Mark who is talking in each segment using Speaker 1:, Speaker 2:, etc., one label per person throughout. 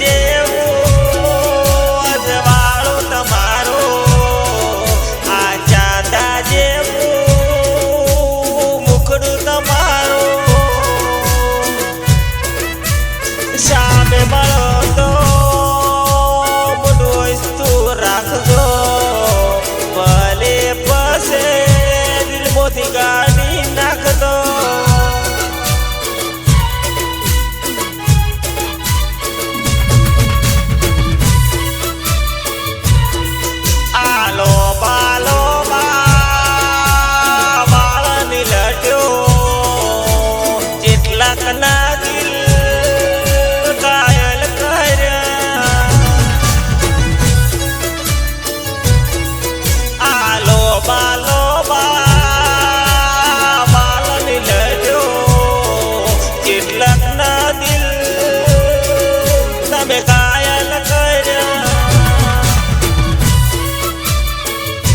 Speaker 1: જેવું અજવાળું તમારું આ ચાંદા જેવું મુખડું તમારું સામે મળો તો મોટું વસ્તુ રાખજો ભલે પાસે દિલમાંથી ગાડી નાખતો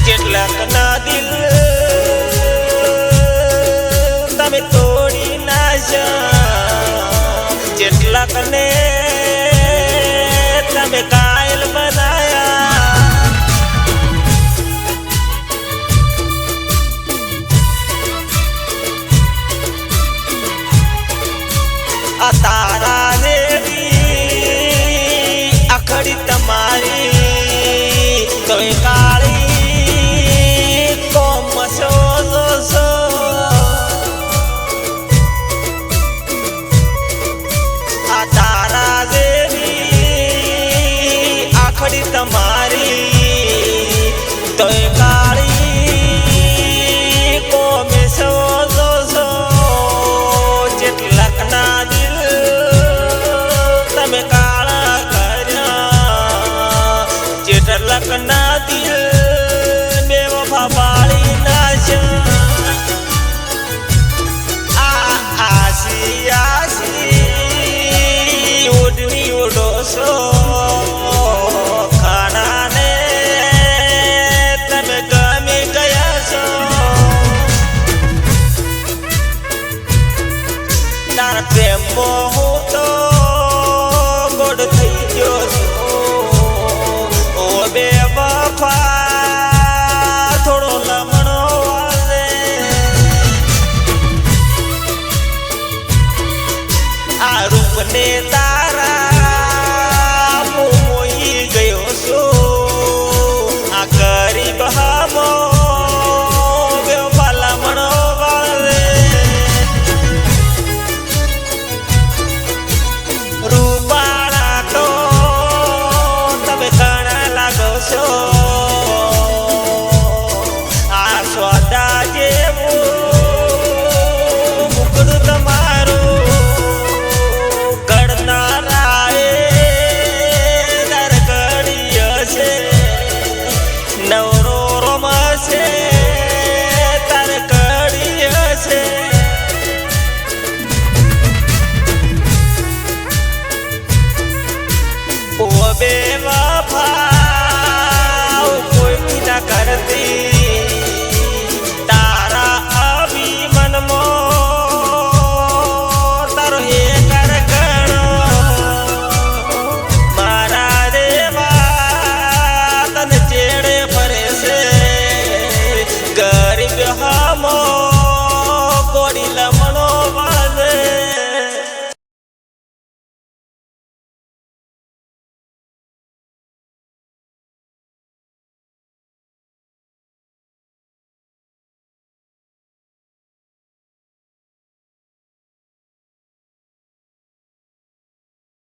Speaker 1: કેટલાકના દિલ તમે તોડી નાખ્યા કેટલાકને તમે કાયલ બનાયા આ તારા દેવી આખડી તમારી તોય કાળી તમારી તોય કાળી કોમે સો જેટલાકના દિલ તમે કાળા કર્યા જેટલાકના દિલ બેવફા બાળી નાખ્યા આસી આસી ઉડવી ઉડો છો પ્રેમમાં હું તો ગોડ થઈ ગયો છું ઓ બે વફા થોડો લમણો વાલે આ રૂપને તારા મોઈ ગયો છું આ ગરીબ હામો બેવા